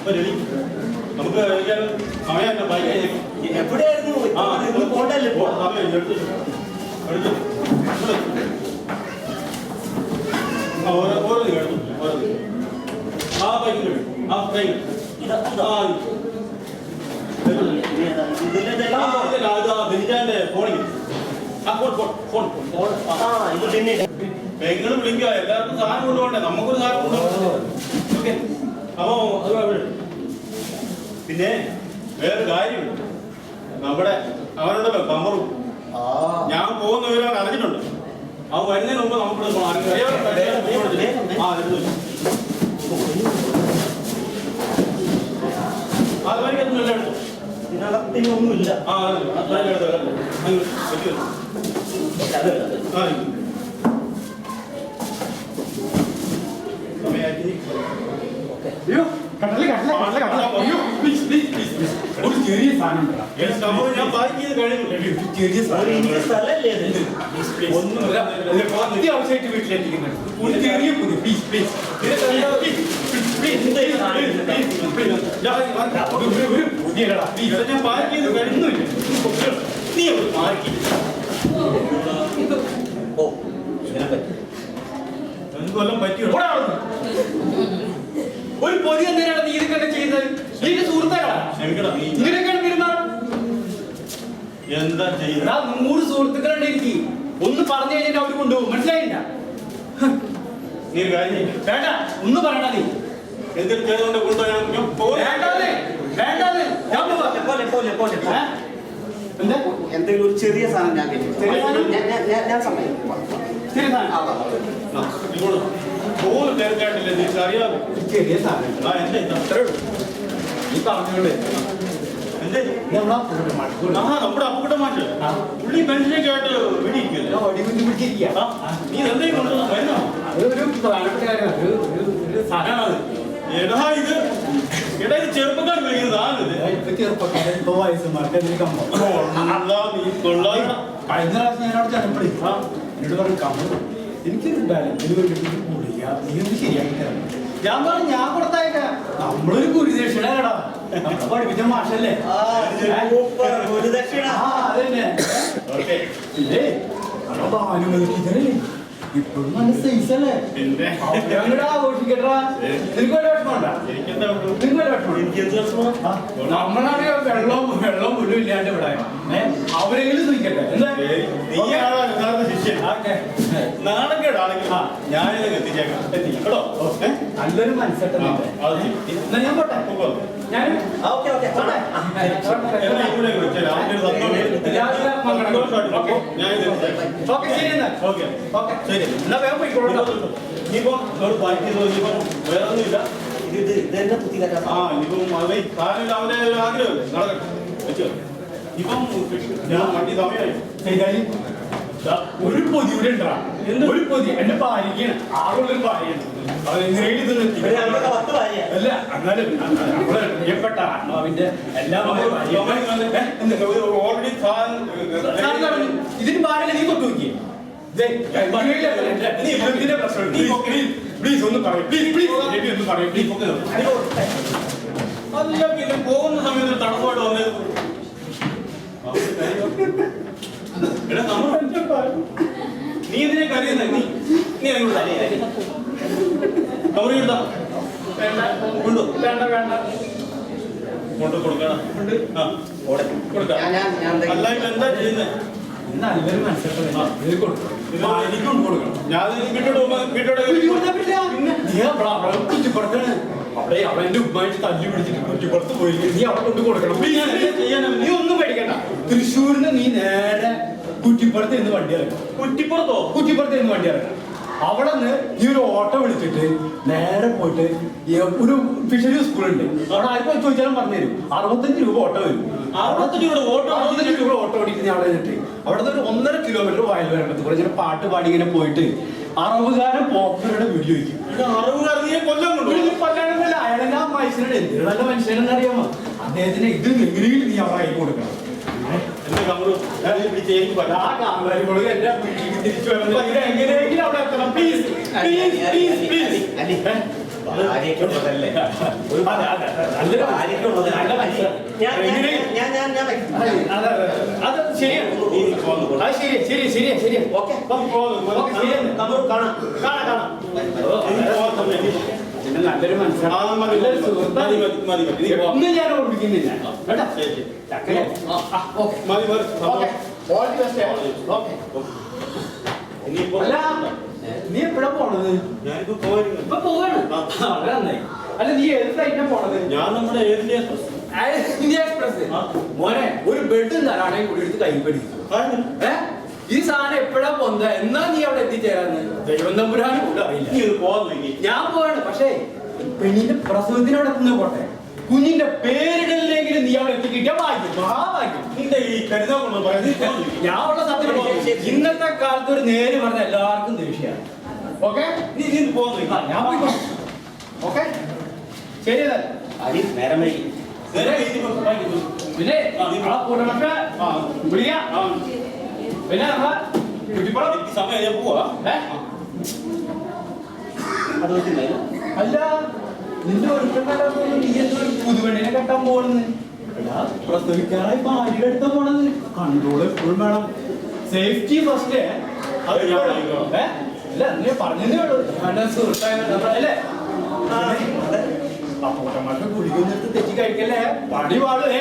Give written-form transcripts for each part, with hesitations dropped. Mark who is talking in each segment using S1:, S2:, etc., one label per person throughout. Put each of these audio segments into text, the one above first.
S1: നമുക്ക് സമയം എവിടെയായിരുന്നു പോണ്ടല്ലേ സമയം എടുത്തു ഓരോ എടുത്തു ആ ബൈക്കിൽ ആ ട്രെയിൻ ബെഞ്ചാന്റെ ഫോണിൽ ബാങ്കുകൾ വിളിക്കുക എല്ലാവർക്കും സാധനം കൊണ്ടുപോകണ്ടേ നമുക്കൊരു സാധനം കൊണ്ടുപോകണം ഓക്കെ അപ്പോ അത് പിന്നെ വേറെ കാര്യമുണ്ട് നമ്മുടെ അവനുണ്ടല്ലോ കമ്പറും ഞാൻ പോകുന്നവരെ അറിഞ്ഞിട്ടുണ്ട് അവൻ വരുന്നതിന് മുമ്പ് നമുക്ക് അത് വരികത്തൊന്നുമില്ല എടുത്തു ഇതിനകത്തിനൊന്നുമില്ല
S2: ഒരു ചെറിയ സാധനം
S1: ഞാൻ ബാക്കി
S2: ചെറിയ അത്യാവശ്യമായിട്ട് വീട്ടിലെത്തിക്കുന്നുണ്ട് ഒരു ചെറിയ പ്ലീസ് പ്ലീസ്
S1: ഞാൻ പാർക്ക് ചെയ്ത് കഴിയുന്നില്ല നീ മാറ്റി എന്തുകൊല്ലം പറ്റിയോ
S2: ഒരു പൊതി എന്തിനാണ് നീ ഇതൊക്കെ ചെയ്യുന്നത് നിന്റെ സുഹൃത്തുക്കളാണ് ഇങ്ങനെയൊക്കെയാണ് പെരുമാറും
S1: എന്താ ചെയ്യുന്ന
S2: 100 സുഹൃത്തുക്കളുണ്ട് എനിക്ക് ഒന്ന് പറഞ്ഞു കഴിഞ്ഞാൽ അവർ കൊണ്ടുപോകും മനസ്സിലായില്ല
S1: നീ കാര്യം
S2: വേണ്ട ഒന്ന് പറയണ്ട നീ
S1: എന്തിനും ചെയ്തുകൊണ്ട്
S3: എന്തെങ്കിലും ഒരു ചെറിയ സാധനം ഞാൻ
S1: പോലും തിരക്കായിട്ടില്ല നിനക്ക് അറിയാമോ
S2: ചെറിയ സാധനം നീ പറഞ്ഞോളൂ
S1: നമ്മുടെ അപ്പുകുട്ട മാഷ് പുള്ളി പെൻഷനൊക്കെ ആയിട്ട് വെടിയിരിക്കുമല്ലോ നീ എന്തെങ്കിലും കൊണ്ടു വരുന്നോ
S2: ഒരു സാധനമാണ്
S1: എടാ ഇത് ചെറുപ്പക്കാർ വിളിക്കുന്നതാണ്
S2: കഴിഞ്ഞ പ്രാവശ്യം ഞാനോട് ചെന്നപ്പോഴേ എന്നോട് പറഞ്ഞു കമ്മ എനിക്കൊരു നീ ഒന്ന് ശരിയാക്കി തരണം ഞാൻ പറഞ്ഞു ഞാൻ കൊടുത്തായേക്കാം നമ്മളൊരു ഗുരുദക്ഷിണടാ നമ്മൾ പഠിപ്പിച്ച മാഷല്ലേ അതന്നെ ഇല്ലേ അനുവദിക്കുന്നല്ലേ ഇപ്പോഴും നല്ല സൈസ് അല്ലേ ആഘോഷിക്കട്ടാ നിനക്ക് വല്ല വിഷമമുണ്ടാ നമ്മളാണ് വെള്ളം മുഴുവൻ ഇല്ലാണ്ട് ഇവിടെ അവരെങ്കിലും സൂചിക്കട്ടെ
S1: നാണക്കേടാണെങ്കിൽ ഞാനിത് എത്തിച്ചേക്കാം കേട്ടോ
S2: നല്ലൊരു മനസ്സിലാ ഞാൻ പോട്ടെ ഞാൻ
S1: ശരി എന്നാ വേഗം പോയിക്കോളൂ ഇനിയിപ്പോ ബാക്കി വേറെ ഒന്നുമില്ല ഇനിയിപ്പം അവന്റെ ഒരു ആഗ്രഹമല്ലേ നടക്കട്ടെ വെച്ചോ ഇപ്പം ഞാൻ വണ്ടി സമയമായി
S2: ഒരു പൊതി ഇവിടെ ഉണ്ടാ ഒരു പൊതി എന്റെ ഭാര്യക്കാണ് ആളുള്ളൊരു ഭാര്യയാണ് അല്ല എന്നാലും നമ്മളെ പ്രിയപ്പെട്ട ആത്മാവിന്റെ എല്ലാ
S1: ഓൾറെഡി
S2: ഇതിന് ഭാര്യ നീ തൊട്ട് നോക്കിയേ പ്ലീസ് ഒന്ന് പറയും ഒന്ന് പറയും
S1: അല്ല പിന്നെ പോകുന്ന സമയത്ത് തടസ്സമായിട്ട് വന്നത് നീ ഇതിനെ കറിയുന്ന നീ കൊണ്ട് കൊടുക്കണം അല്ല എന്താ ചെയ്യുന്നത്
S2: നല്ലൊരു മനസ്സിലാക്കി എനിക്കും കൊടുക്കണം
S1: ഞാൻ
S2: കുറ്റിപ്പുറത്താണ് അവിടെ അവന്റെ ഉമ്മായിട്ട് തല്ലി പിടിച്ചിട്ട് കുറ്റിപ്പുറത്ത് പോയി നീ അവിടെ കൊണ്ട് കൊടുക്കണം നീ ഒന്നും പേടിക്കണ്ട തൃശ്ശൂരിന് നീ നേരെ കുറ്റിപ്പുറത്ത് നിന്ന് വണ്ടി ഇറങ്ങും കുറ്റിപ്പുറത്ത് നിന്ന് വണ്ടി ഇറങ്ങാം അവിടെ നിന്ന് ഈ ഒരു ഓട്ടോ വിളിച്ചിട്ട് നേരെ പോയിട്ട് ഒരു ഫിഷറി സ്കൂളുണ്ട് അവിടെ ആർക്കും ചോദിച്ചാലും പറഞ്ഞുതരും 65 രൂപ ഓട്ടോ വരും 65 രൂപ ഓട്ടോ ഓടിക്കുന്ന അവിടെ നിന്നിട്ട് അവിടുത്തെ ഒരു 1.5 കിലോമീറ്റർ വയൽ വരണ്ടത് കുറേ ചില പാട്ട് പാടി ഇങ്ങനെ പോയിട്ട് അറവുകാരൻ പോപ്പറുടെ വീഡിയോ വയ്ക്കും കൊല്ലാണെന്നല്ല അയാളെല്ലാം മനുഷ്യരുടെ എന്തൊരു നല്ല മനുഷ്യനെന്ന് അറിയാമോ അദ്ദേഹത്തിന് ഇത് എങ്ങനെയും നീ അവിടെ ആയി കൊടുക്കണം
S3: ഭാര്യയ്ക്ക് ഉള്ളതല്ലേ? ഒരു ഭാര്യയ്ക്ക് ഉള്ളത് നല്ല മനുഷ്യൻ.
S2: അത് ശരിയാണ്. അത് ശരിയാ.
S3: ഓക്കെ കാണാം.
S2: പിന്നെ നല്ലൊരു മനസ്സിലാവും ഒന്നും ഞാൻ ഓർമ്മിക്കുന്നില്ല അല്ല നീ എപ്പോഴാ പോണത്? ഇപ്പൊ പോവാണ്. വളരെ നന്നായി. അല്ല നീ ഏത് ഫ്ലൈറ്റിനാ പോണത്?
S1: ഞാൻ നമ്മുടെ എയർ ഇന്ത്യ
S2: എക്സ്പ്രസ്. മോനെ ഒരു ബെഡ് തരാണെങ്കിൽ കൂടി എടുത്ത് കൈ പിടിക്കും. ഈ സാധനം എപ്പോഴാ പൊന്ത എന്നാ നീ അവിടെ എത്തിച്ചേരാന്ന് ദൈവം തമ്പുരാനും കൂടെ അറിയില്ല. ഞാൻ പോവാണ്. പക്ഷേ പെണ്ണിന്റെ പ്രസവത്തിനോടെ എത്തുന്ന പോട്ടെ, കുഞ്ഞിന്റെ പേരിടലിലെങ്കിലും നീ അവിടെ എത്തിക്കിട്ടിയ ഭാഗ്യം, മഹാഭാഗ്യം.
S1: നിന്റെ ഈ കരുതാ
S2: ഞാൻ ഉള്ള സത്യം ഇന്നത്തെ കാലത്ത് ഒരു നേര് പറഞ്ഞ എല്ലാവർക്കും ദേഷ്യമാണ്. ഓക്കെ
S1: നീ പോകുന്നു.
S2: ഞാൻ പോയി. ഓക്കെ ശരി.
S3: നേരം വൈകി.
S2: പിന്നെ കൂട്ടമൊക്കെ വിളിക്കാം. പിന്നെ
S1: സമയം ഞാൻ പോവാ.
S3: അത് പറ്റുന്നില്ല.
S2: അല്ല നിന്റെ ഒരുക്കണ്ടാകുന്ന നീ എന്തൊരു പുതുവെണ്ണിനെ കെട്ടാൻ പോണെന്ന്? പ്രസവിക്കാറായി ഭാര്യയുടെ അടുത്ത പോണെന്ന്. കൺട്രോൾ എപ്പോഴും വേണം. Safety first. അല്ല നീ പറഞ്ഞതേ ഉള്ളൂ. സുഹൃത്തായല്ലേ അപ്പോട്ടന്മാർക്ക് കുടിക്കുന്നിടത്ത് തെറ്റി കഴിക്കല്ലേ, പണി പാടുവേ.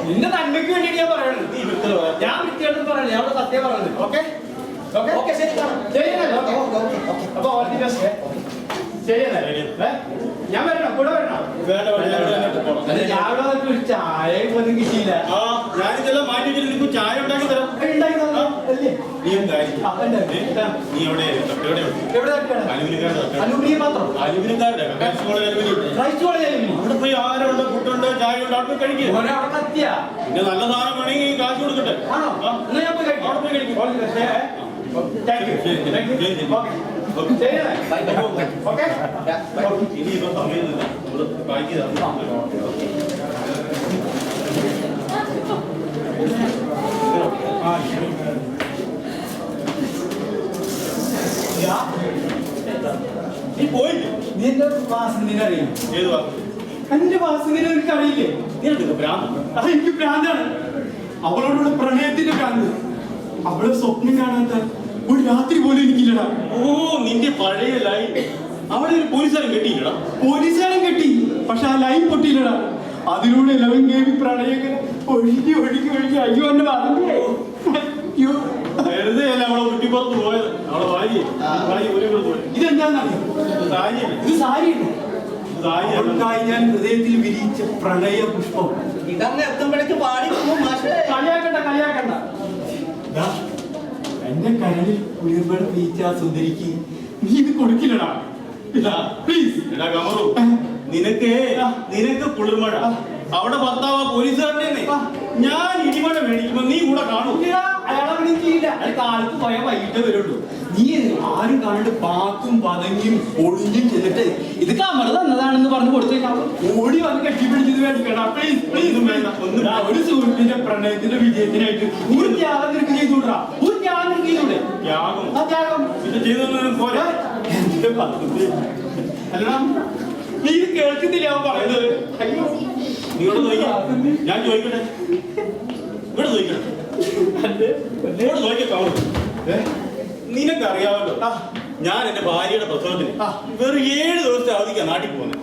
S2: നിന്റെ നന്മയ്ക്ക് വേണ്ടിയിട്ട് ഞാൻ പറയണത്. ഞാൻ വൃത്തിയായിട്ടും പറയണേ, ഞാൻ സത്യം പറയുന്നത്. ഓക്കെ ഓക്കെ ശരി അപ്പൊ ഓൾ ദി ബെസ്റ്റ്. ശരിയല്ലേ? ഞാൻ വരണോ? കൂടെ വരണോ? രാവിലെ ഒരു ചായ ഒന്നും കിട്ടിയില്ല.
S1: ഞാനിതെല്ലാം മാറ്റി ചായ ഉണ്ടാക്കി തരാം. അവിടെ പോയി ആരുണ്ട്, ഫുഡുണ്ട്, ചായ ഉണ്ട്, അവിടെ പോയി കഴിക്കും. പിന്നെ നല്ല സാധനം വേണമെങ്കിൽ കാശ് കൊടുക്കട്ടെ. അവിടെ പോയി കഴിക്കും. ഇനിയിപ്പോ സമയമില്ല, നമ്മള് ബാക്കി നീ പോയില്ലേ?
S2: നീ എന്റെ വാസന്തിനെ അറിയാം.
S1: ഏത് വാക്ക്?
S2: എന്റെ വാസന്തിനെ എനിക്ക് അറിയില്ലേ?
S1: നിനക്ക് ഭ്രാന്താണ്.
S2: എനിക്ക് ഭ്രാന്താണ്. അവളോടുള്ള പ്രണയത്തിന്റെ ഭ്രാന്ത്. അവളെ സ്വപ്നം കാണാത്ത ഒരു രാത്രി പോലും എനിക്കില്ലടാ.
S1: ഓ നിന്റെ പഴയ ലൈൻ. അവിടെ ഒരു പോലീസുകാരൻ കെട്ടിയില്ലടാ.
S2: പോലീസുകാരൻ കെട്ടി, പക്ഷെ ആ ലൈൻ പൊട്ടിയില്ലടാ. അതിലൂടെ ലവൻ കേവി പ്രണയങ്ങൾ ഒഴുകി ഒഴുകി ഒഴുകി അയ്യോ എന്നെ പറഞ്ഞു.
S1: വെറുതെ അല്ല അവളെ കുട്ടിപ്പുറത്ത് പോയത്. അവളെ ഭാര്യ പോയി.
S2: ഇതെന്താന്നറിയോ? ഇത് സാരിയാണ്. അവൾക്കായി ഞാൻ ഹൃദയത്തിൽ വിരിയിച്ച പ്രണയ പുഷ്പം.
S3: ഇതങ്ങ് എത്തുമ്പോഴേക്ക് പാടി
S2: കളിയാക്കണ്ട. എന്റെ കരളിൽ കുളിർമഴ പീച്ച സുന്ദരിക്ക് നീ ഇത് കൊടുക്കില്ലടാ. പ്ലീസ്.
S1: നിനക്ക് കുളിർമഴ, അവിടെ ഭർത്താവ് പോലീസുകാരനെ. ഞാൻ ഇടിമഴ മേടിക്കുമ്പോ നീ കൂടെ കാണൂ.
S2: അയാളെ വിളിക്കില്ല. അയാൾ കാലത്ത് പോയാൽ വൈകിട്ട് വരുള്ളൂ. നീ ആരും കാണണ്ട് പാക്കും പതങ്ങിയും ഒളിഞ്ഞും ചെന്നിട്ട് ഇത് കമർ തന്നതാണെന്ന് പറഞ്ഞു കൊടുത്തേക്കാം. ഓടി വന്ന് കെട്ടിപ്പിടിച്ചത് മേടിക്കണം. Please please. ഒരു സുഹൃത്തിന്റെ പ്രണയത്തിന്റെ വിജയത്തിനായിട്ട് ഒരു ത്യാഗം നിനക്ക് ചെയ്തുവിടാ. ഒരു ത്യാഗം നിനക്ക് ചെയ്തൂടെ? ആ ത്യാഗം അല്ലടാ, നീ കേൾക്കുന്നില്ല അവൻ പറയുന്നത്.
S1: നീയോട് ചോദിക്കാം. ഞാൻ ചോദിക്കട്ടെ, ഇവിടെ ചോദിക്കട്ടെ. നിനക്കറിയാമല്ലോ, ഞാൻ എന്റെ ഭാര്യയുടെ പ്രസവത്തിന് വെറും 7 ദിവസത്തെ അവധിക്കാണ് നാട്ടിൽ പോകുന്നത്.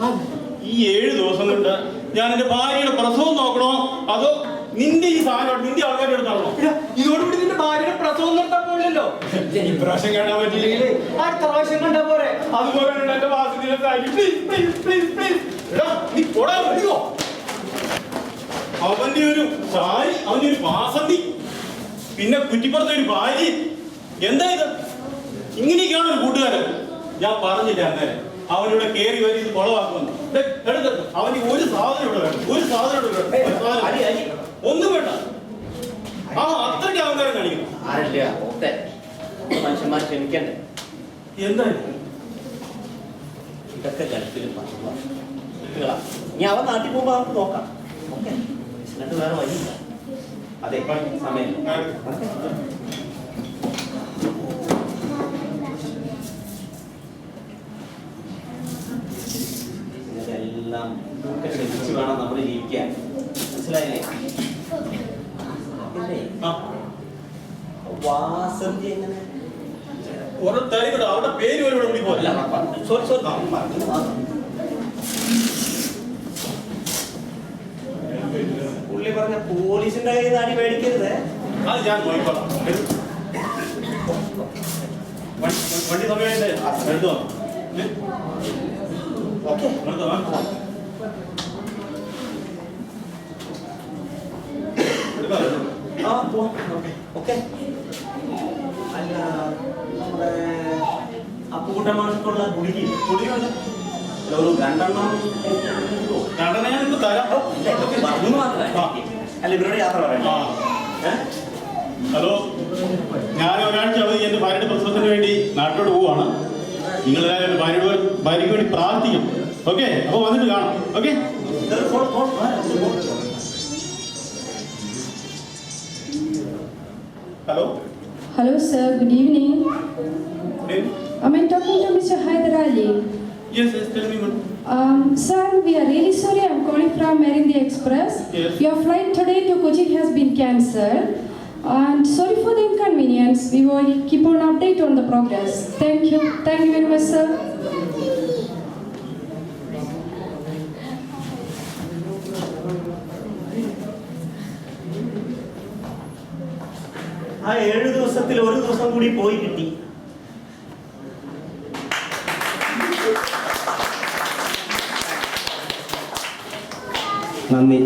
S1: ഈ 7 ദിവസം കൊണ്ട് ഞാൻ എന്റെ ഭാര്യയുടെ പ്രസവം നോക്കണോ അതോ നിന്റെ ഈ സാധനം നിന്റെ ആൾക്കാരുടെ അടുത്താണോ?
S2: ഇതോടുകൂടി നിന്റെ ഭാര്യയുടെ പ്രസവം നിർത്താൻ പോലല്ലോ. ഈ പ്രാവശ്യം കാണാൻ പറ്റില്ലെങ്കിൽ അടുത്ത പ്രാവശ്യം കണ്ടാ പോരെ. അതുപോലെ എന്റെ വാസത്തിലെ
S1: നീ കൊടാ വിളിക്കോ. അവന്റെ ഒരു സാരി, അവന്റെ ഒരു വാസന്തി, പിന്നെ കുറ്റിപ്പുറത്തെ ഒരു ഭാര്യ. എന്താ ഇത്? ഇങ്ങനെയൊക്കെയാണ് ഒരു കൂട്ടുകാരൻ. ഞാൻ പറഞ്ഞില്ല അന്നേരം അവനിവിടെ കയറി വരി ഇത് കുളവാക്കുമെന്ന്. എടുത്തെടുത്ത് അവന് ഒരു സാധനം ഇവിടെ വേണം, ഒരു സാധനം ഇവിടെ വേണം. ഒന്നും വേണ്ട. അത്രയ്ക്ക് ആൾക്കാരെ കാണിക്കുന്നു.
S3: മനുഷ്യന്മാർ ക്ഷമിക്കണ്ടേ?
S1: എന്താ
S3: ഇതൊക്കെ ഗൾഫിൽ ഇനി അവൻ നാട്ടിൽ പോകുമ്പോ നമുക്ക് നോക്കാം. ഓക്കെ, എന്നിട്ട് വേറെ വഴിയില്ല. അതെ, സമയം അസംബ്ലി എങ്ങനെ?
S1: ഓരോ തരികട അവരുടെ പേര് വരെ ഇവിടെ പോലെ.
S3: സോറി സോറി പറഞ്ഞു മാത്രം. പുള്ളി പറഞ്ഞ പോലീസിന്റെ കയ്യിൽ നിന്ന് അടി മേടിക്കരുത്.
S1: അത് ഞാൻ നോക്കിക്കോളാം. വണ്ടി സമയമായിട്ട് എടുത്തോ.
S3: ഓക്കെ
S1: എടുത്തോ.
S3: ആ പോവാം. ഓക്കെ. അല്ല നമ്മുടെ അപ്പുകുട്ടന്മാർക്കുള്ള ഗുളികയുണ്ട്. ഒരു 2 എണ്ണം
S1: ഞാനിപ്പോ തരാം.
S3: പറഞ്ഞു മാത്രമേ. അല്ല ഇവരോട് യാത്ര പറയാം.
S1: ഹലോ, ഞാൻ ഒരാഴ്ച അവധി എന്റെ ഭാര്യയുടെ പ്രസവത്തിന് വേണ്ടി നാട്ടിലോട്ട് പോവാണ്. നിങ്ങളെല്ലാവരും എന്റെ ഭാര്യയ്ക്ക് വേണ്ടി പ്രാർത്ഥിക്കും. ഓക്കെ, അപ്പൊ വന്നിട്ട് കാണാം. Okay. Hello.
S4: Hello sir, good evening. Am I talking to Mr. Hyder Ali?
S1: Yes, tell me what.
S4: Sir, we are really sorry. I'm calling from Air India Express.
S1: Yes.
S4: Your flight today to Kochi has been cancelled. And sorry for the inconvenience. We will keep on update on the progress. Thank you. Thank you very much, sir.
S3: ആ 7 ദിവസത്തിൽ 1 ദിവസം കൂടി പോയി കിട്ടി. നന്ദി.